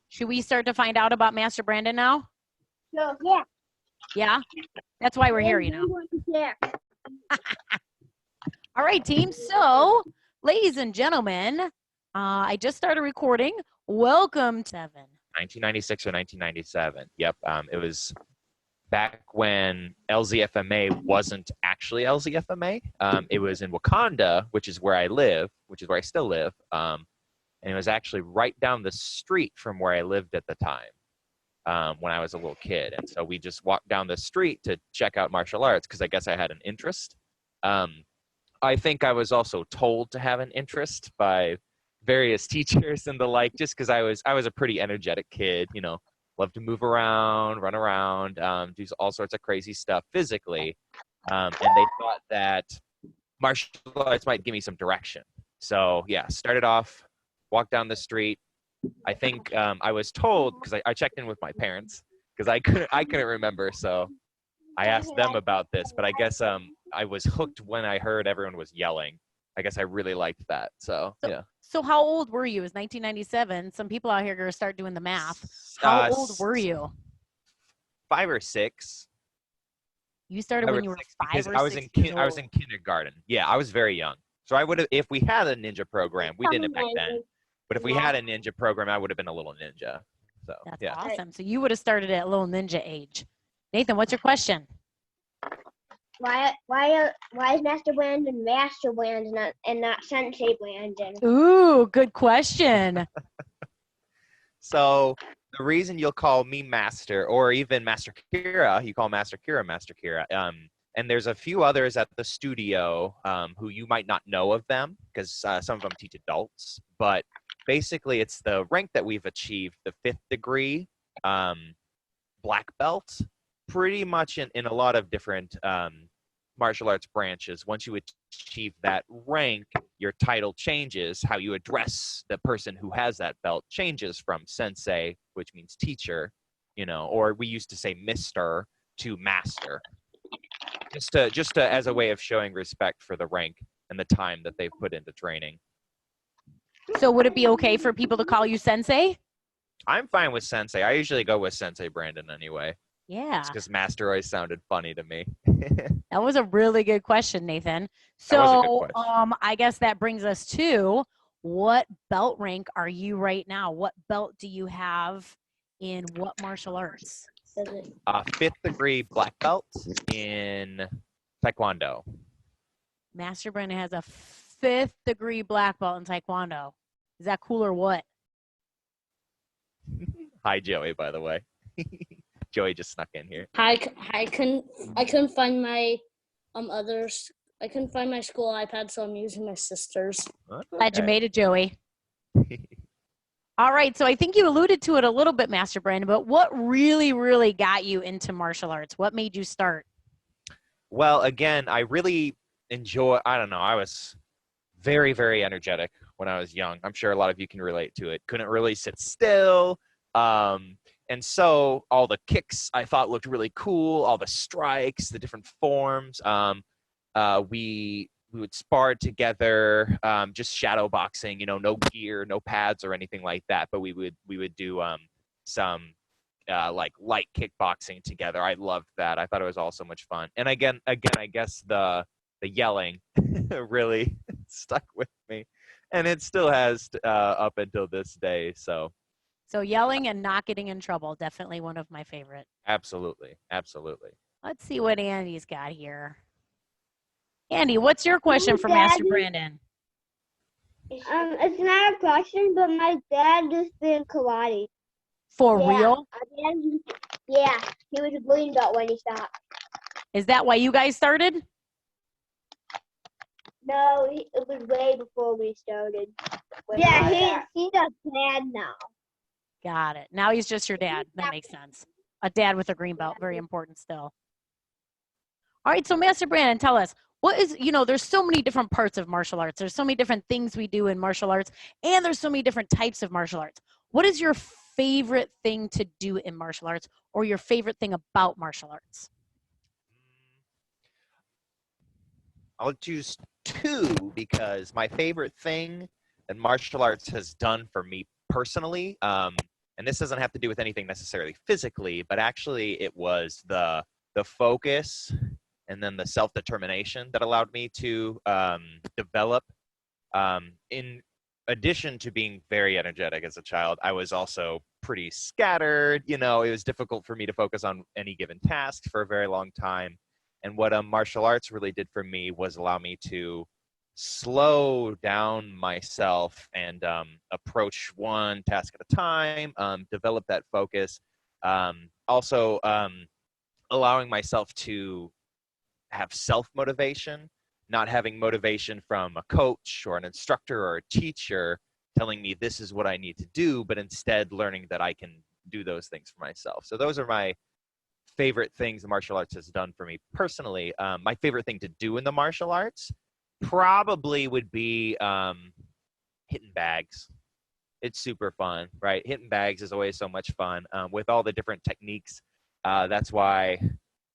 Should we start to find out about Master Brandon now? So, yeah. Yeah? That's why we're here, you know. Yeah. All right, team. So, ladies and gentlemen, I just started recording. Welcome to 1996 or 1997. Yep. It was back when LZFMA wasn't actually LZFMA. It was in Wakanda, which is where I live, which is where I still live. And it was actually right down the street from where I lived at the time when I was a little kid. And so we just walked down the street to check out martial arts because I guess I had an interest. I think I was also told to have an interest by various teachers and the like, just because I was a pretty energetic kid, you know, loved to move around, run around, do all sorts of crazy stuff physically. And they thought that martial arts might give me some direction. So yeah, started off, walked down the street. I think I was told, because I checked in with my parents, because I couldn't remember, so I asked them about this, but I guess I was hooked when I heard everyone was yelling. I guess I really liked that, so yeah. So how old were you? It was 1997. Some people out here are going to start doing the math. How old were you? 5 or 6. You started when you were 5 or 6 I was in kindergarten. Yeah, I was very young. So I would have, if we had a ninja program, we didn't back then, but if we had a ninja program, I would have been a little ninja. So that's yeah. awesome. So you would have started at little ninja age. Nathan, what's your question? Why is Master Brandon and not Sensei Brandon? Ooh, good question. So the reason you'll call me Master, or even Master Kira, you call Master Kira. And there's a few others at the studio who you might not know of them, because some of them teach adults. But basically, it's the rank that we've achieved, the 5th degree black belt, pretty much in a lot of different martial arts branches. Once you achieve that rank, your title changes. How you address the person who has that belt changes from sensei, which means teacher, you know, or we used to say mister, to master. Just to as a way of showing respect for the rank and the time that they've put into training. So would it be okay for people to call you Sensei? I'm fine with Sensei. I usually go with Sensei Brandon anyway. Yeah. Because Master always sounded funny to me. That was a really good question, Nathan. So I guess that brings us to, what belt rank are you right now? What belt do you have in what martial arts? 5th degree black belt in Taekwondo. Master Brandon has a 5th degree black belt in Taekwondo. Is that cool or what? Hi, Joey, by the way. Joey just snuck in here. I couldn't find my others. I couldn't find my school iPad, so I'm using my sister's. Okay. Glad you made it, Joey. All right, so I think you alluded to it a little bit, Master Brandon, but what really, really got you into martial arts? What made you start? Well, again, I really enjoy, I don't know, I was very, very energetic when I was young. I'm sure a lot of you can relate to it. Couldn't really sit still. And so all the kicks I thought looked really cool, all the strikes, the different forms. We would spar together, just shadow boxing, you know, no gear, no pads or anything like that. But we would do some like light kickboxing together. I loved that. I thought it was all so much fun. And again, I guess the yelling really stuck with me, and it still has up until this day. So yelling and not getting in trouble, definitely one of my favorite. Absolutely. Let's see what Andy's got here. Andy, what's your question for Master Brandon? It's not a question, but my dad just did karate. For real? Yeah, he was a green belt when he stopped. Is that why you guys started? No, it was way before we started. Yeah, he's a dad now. Got it. Now he's just your dad. That makes sense. A dad with a green belt, very important still. All right, so Master Brandon, tell us, what is, you know, there's so many different parts of martial arts. There's so many different things we do in martial arts, and there's so many different types of martial arts. What is your favorite thing to do in martial arts, or your favorite thing about martial arts? I'll choose 2 because my favorite thing that martial arts has done for me personally and this doesn't have to do with anything necessarily physically, but actually it was the focus and then the self-determination that allowed me to develop. In addition to being very energetic as a child, I was also pretty scattered. You know, it was difficult for me to focus on any given task for a very long time. And what martial arts really did for me was allow me to slow down myself and approach one task at a time, develop that focus. Also, allowing myself to have self-motivation, not having motivation from a coach or an instructor or a teacher telling me this is what I need to do, but instead learning that I can do those things for myself. So those are my favorite things the martial arts has done for me personally. My favorite thing to do in the martial arts probably would be hitting bags. It's super fun, right? Hitting bags is always so much fun with all the different techniques. That's why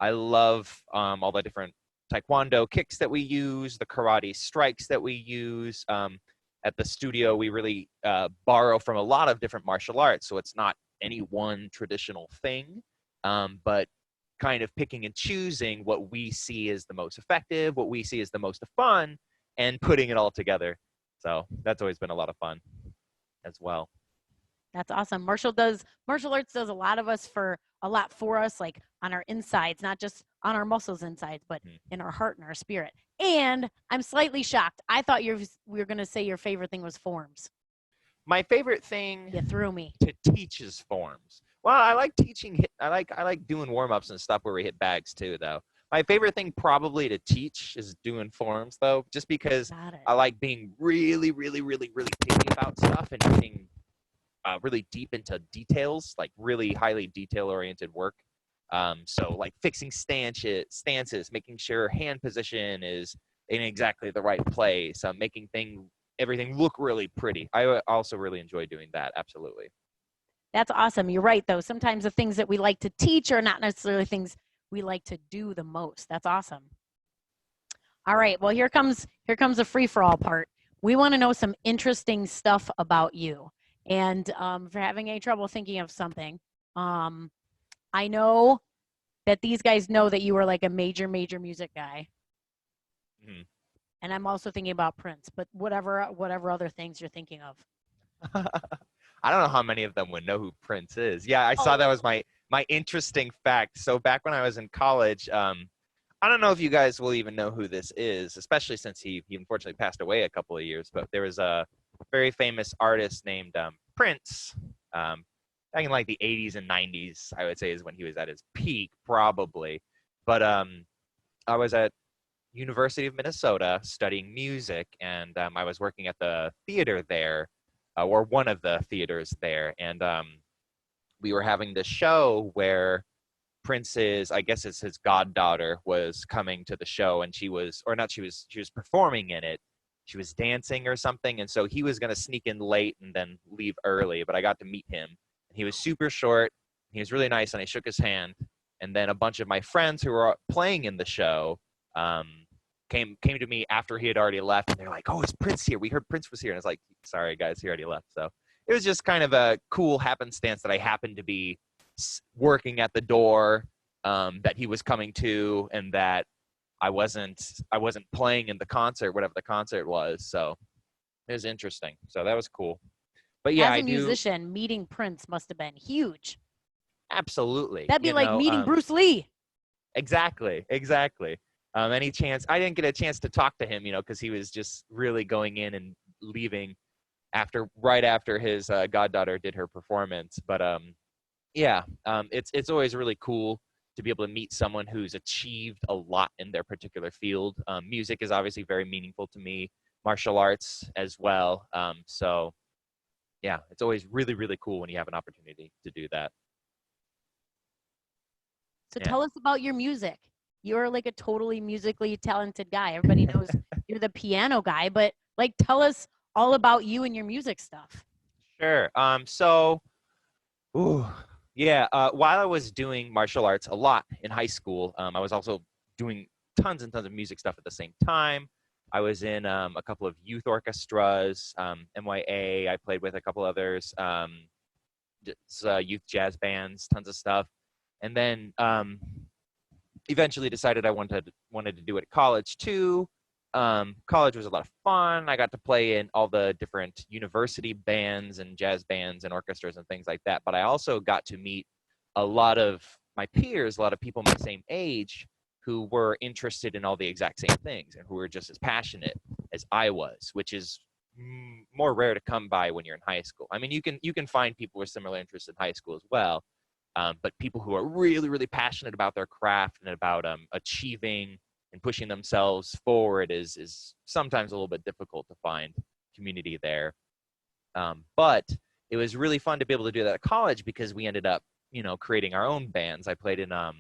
I love all the different taekwondo kicks that we use, the karate strikes that we use. At the studio, we really borrow from a lot of different martial arts, so it's not any one traditional thing, but kind of picking and choosing what we see as the most effective, what we see as the most fun, and putting it all together. So that's always been a lot of fun as well. That's awesome. Martial arts does a lot for us, like on our insides, not just on our muscles insides, but in our heart and our spirit. And I'm slightly shocked. I thought we were going to say your favorite thing was forms. My favorite thing You threw me. to teach is forms. Well, I like teaching. I like doing warm-ups and stuff where we hit bags too, though. My favorite thing probably to teach is doing forms, though, just because Got it. I like being really, really, really, really picky about stuff and getting really deep into details, like really highly detail-oriented work. So like fixing stances, making sure hand position is in exactly the right place, making everything look really pretty. I also really enjoy doing that. Absolutely. That's awesome. You're right, though. Sometimes the things that we like to teach are not necessarily things we like to do the most. That's awesome. All right. Well, here comes the free-for-all part. We want to know some interesting stuff about you. And if you're having any trouble thinking of something, I know that these guys know that you were like a major music guy. Mhm. And I'm also thinking about Prince, but whatever other things you're thinking of. I don't know how many of them would know who Prince is. Yeah, I saw that was my interesting fact. So back when I was in college, I don't know if you guys will even know who this is, especially since he unfortunately passed away a couple of years. But there was a very famous artist named Prince. Back in like the 80s and 90s, I would say is when he was at his peak, probably. But I was at University of Minnesota studying music, and I was working at the theater there, or one of the theaters there, and we were having this show where Prince's, I guess it's his goddaughter, was coming to the show, and she was performing in it. She was dancing or something, and so he was going to sneak in late and then leave early, but I got to meet him. He was super short. He was really nice, and I shook his hand. And then a bunch of my friends who were playing in the show came to me after he had already left, and they're like, "Oh, is Prince here? We heard Prince was here." And I was like, "Sorry, guys, he already left." So it was just kind of a cool happenstance that I happened to be working at the door that he was coming to, and that I wasn't playing in the concert, whatever the concert was. So it was interesting. So that was cool. But yeah, As a musician, meeting Prince must have been huge. Absolutely. That'd be like meeting Bruce Lee. Exactly. Any chance, I didn't get a chance to talk to him, because he was just really going in and leaving right after his goddaughter did her performance. But it's always really cool to be able to meet someone who's achieved a lot in their particular field. Music is obviously very meaningful to me, martial arts as well. So yeah, it's always really, really cool when you have an opportunity to do that. So tell us about your music. You're like a totally musically talented guy. Everybody knows you're the piano guy, but like tell us all about you and your music stuff. Sure. While I was doing martial arts a lot in high school, I was also doing tons and tons of music stuff at the same time. I was in a couple of youth orchestras, MYA. I played with a couple others. youth jazz bands, tons of stuff. And then eventually decided I wanted to do it at college too. College was a lot of fun. I got to play in all the different university bands and jazz bands and orchestras and things like that. But I also got to meet a lot of my peers, a lot of people my same age who were interested in all the exact same things and who were just as passionate as I was, which is more rare to come by when you're in high school. I mean, you can find people with similar interests in high school as well, but people who are really, really passionate about their craft and about achieving and pushing themselves forward is sometimes a little bit difficult to find community there. But it was really fun to be able to do that at college because we ended up, creating our own bands. I played in a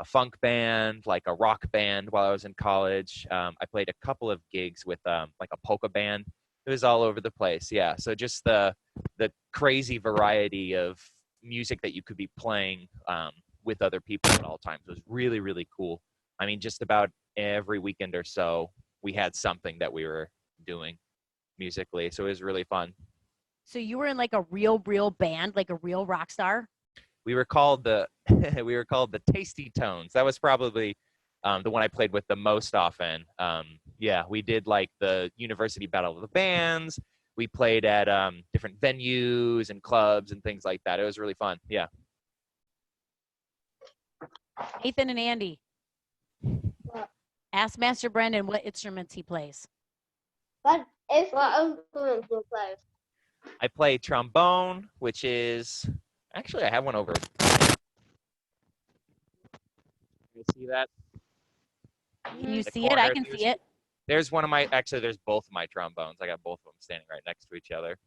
funk band, like a rock band while I was in college. I played a couple of gigs with like a polka band. It was all over the place. Yeah. So just the crazy variety of music that you could be playing with other people at all times was really, really cool. I mean, just about every weekend or so, we had something that we were doing musically. So it was really fun. So you were in like a real band, like a real rock star? We were called the Tasty Tones. That was probably the one I played with the most often. Yeah, we did like the University Battle of the Bands. We played at different venues and clubs and things like that. It was really fun. Yeah. Nathan and Andy. What? Ask Master Brandon what instruments he plays. What instruments do you play? I play trombone, which is actually I have one over. You see that? Can you The see it? I corner, can see it. There's there's both of my trombones. I got both of them standing right next to each other.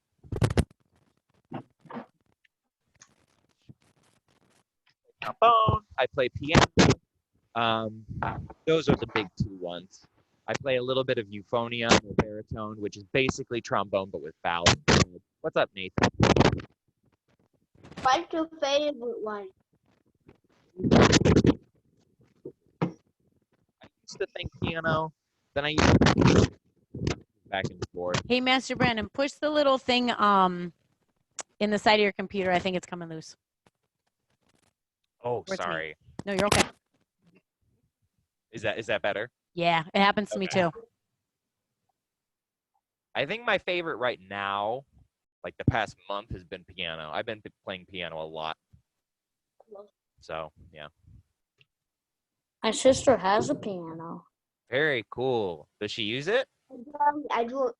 Trombone. I play piano. Those are the big two ones. I play a little bit of euphonium or baritone, which is basically trombone but with valves. What's up, Nathan? What's your favorite one? I used to think piano, then I used to back and forth. Hey, Master Brandon, push the little thing in the side of your computer. I think it's coming loose. Oh, Where's me? sorry. No, you're okay. Is that better? Yeah, it happens to me too. I think my favorite right now, like the past month, has been piano. I've been playing piano a lot. So, yeah. My sister has a piano. Very cool. Does she use it? I grew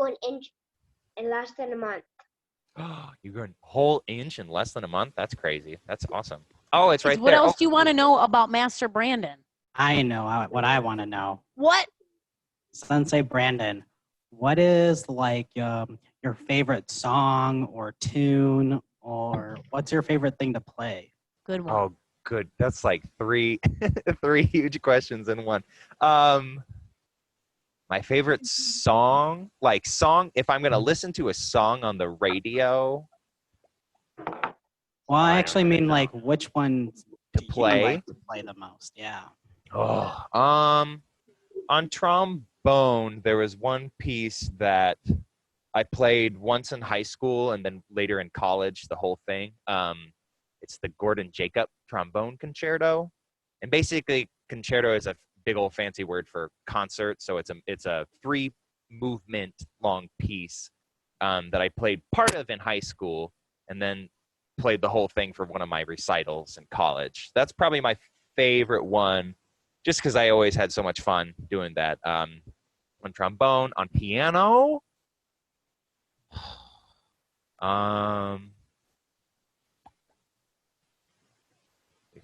an inch in less than a month. You grew a whole inch in less than a month? That's crazy. That's awesome. Oh, it's right What there. else Oh, do you want to know about Master Brandon? I know what I want to know. What? Sensei Brandon, what is like your favorite song or tune, or what's your favorite thing to play? Good one. Oh, good. That's like three huge questions in one. My favorite song, if I'm going to listen to a song on the radio. Well, I I actually don't mean know. like which one To do you play? like to play the most? Yeah. Oh, on trombone, there was one piece that I played once in high school and then later in college, the whole thing. It's the Gordon Jacob trombone concerto. And basically, concerto is a big old fancy word for concert. So it's a 3-movement long piece that I played part of in high school and then played the whole thing for one of my recitals in college. That's probably my favorite one, just because I always had so much fun doing that. On trombone, on piano, you're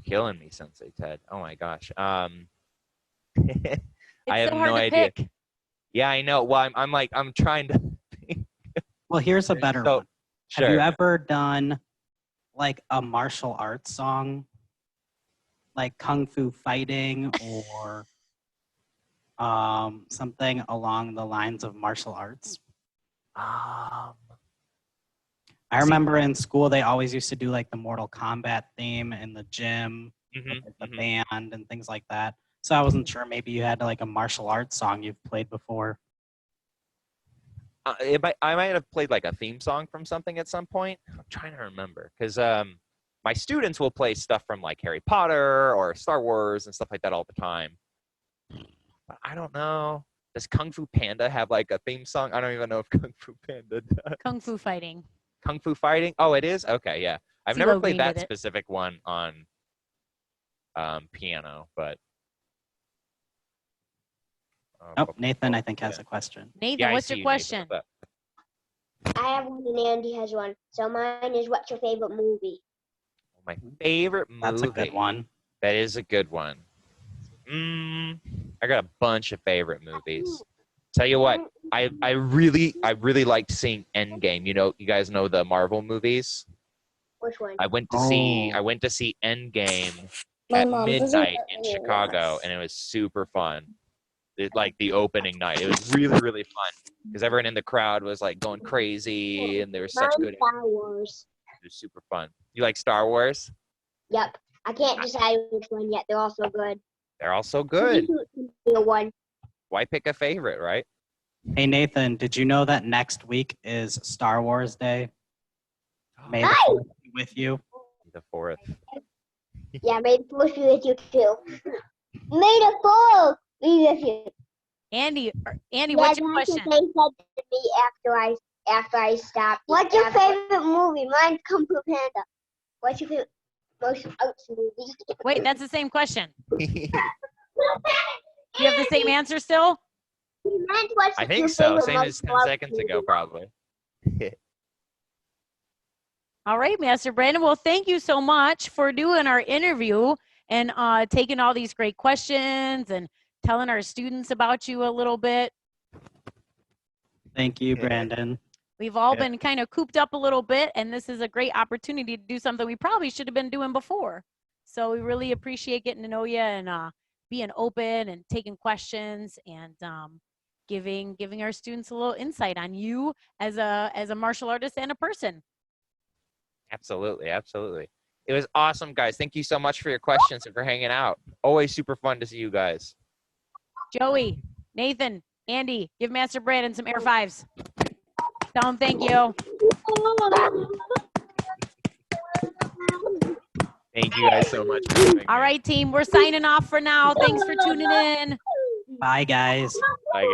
killing me, Sensei Ted. Oh my gosh. I It's have so hard no to idea. pick. Yeah, I know. Well, I'm trying to think. Well, here's a better So, one. sure. Have you ever done like a martial arts song, like kung fu fighting or something along the lines of martial arts? Um, I remember in school they always used to do like the Mortal Kombat theme in the gym, mhm, with the mhm. band and things like that. So I wasn't sure maybe you had like a martial arts song you've played before. I might have played like a theme song from something at some point. I'm trying to remember because my students will play stuff from like Harry Potter or Star Wars and stuff like that all the time. But I don't know. Does Kung Fu Panda have like a theme song? I don't even know if Kung Fu Panda does. Kung Fu fighting. Kung Fu Fighting? Oh, it is? Okay, yeah. I've CeeLo never played Green that did it. specific one on piano, but. Oh, Nathan, I think, has a question. Nathan, Yeah, I what's see your you, question? Nathan. What's up? I have one and Andy has one. So mine is, what's your favorite movie? My favorite movie. That's a good one. That is a good one. I got a bunch of favorite movies. Tell you what, I really liked seeing Endgame. You know, you guys know the Marvel movies. Which one? I went to see Endgame My at mom doesn't midnight let in me Chicago, watch. and it was super fun. Like the opening night, it was really fun because everyone in the crowd was like going crazy, and there was such Mine's good. Star Wars. It was super fun. You like Star Wars? Yep. I can't decide which one yet. They're all so good. They're all so good. The one. Why pick a favorite, right? Hey, Nathan, did you know that next week is Star Wars Day? May the Hi! Fourth be with you. The 4th. Yeah, may the force be with you too. May the force be with you. Andy, Yeah, what's your that's question? what they said to me after I stopped. What's your favorite movie? Mine's Kung Fu Panda. What's your favorite most movie? Wait, that's the same question. You have the same answer still? Mine's what's I your think so. favorite Same as 10 most seconds ago, movie? probably. All right, Master Brandon. Well, thank you so much for doing our interview and taking all these great questions and telling our students about you a little bit. Thank you, Yeah. Brandon. We've all Yeah. been kind of cooped up a little bit, and this is a great opportunity to do something we probably should have been doing before. So we really appreciate getting to know you and being open and taking questions and giving our students a little insight on you as a martial artist and a person. Absolutely. It was awesome, guys. Thank you so much for your questions and for hanging out. Always super fun to see you guys. Joey, Nathan, Andy, give Master Brandon some air fives. Tell him thank you. Thank you guys so much for having All me. right, team, we're signing off for now. Thanks for tuning in. Bye, guys. Bye, guys.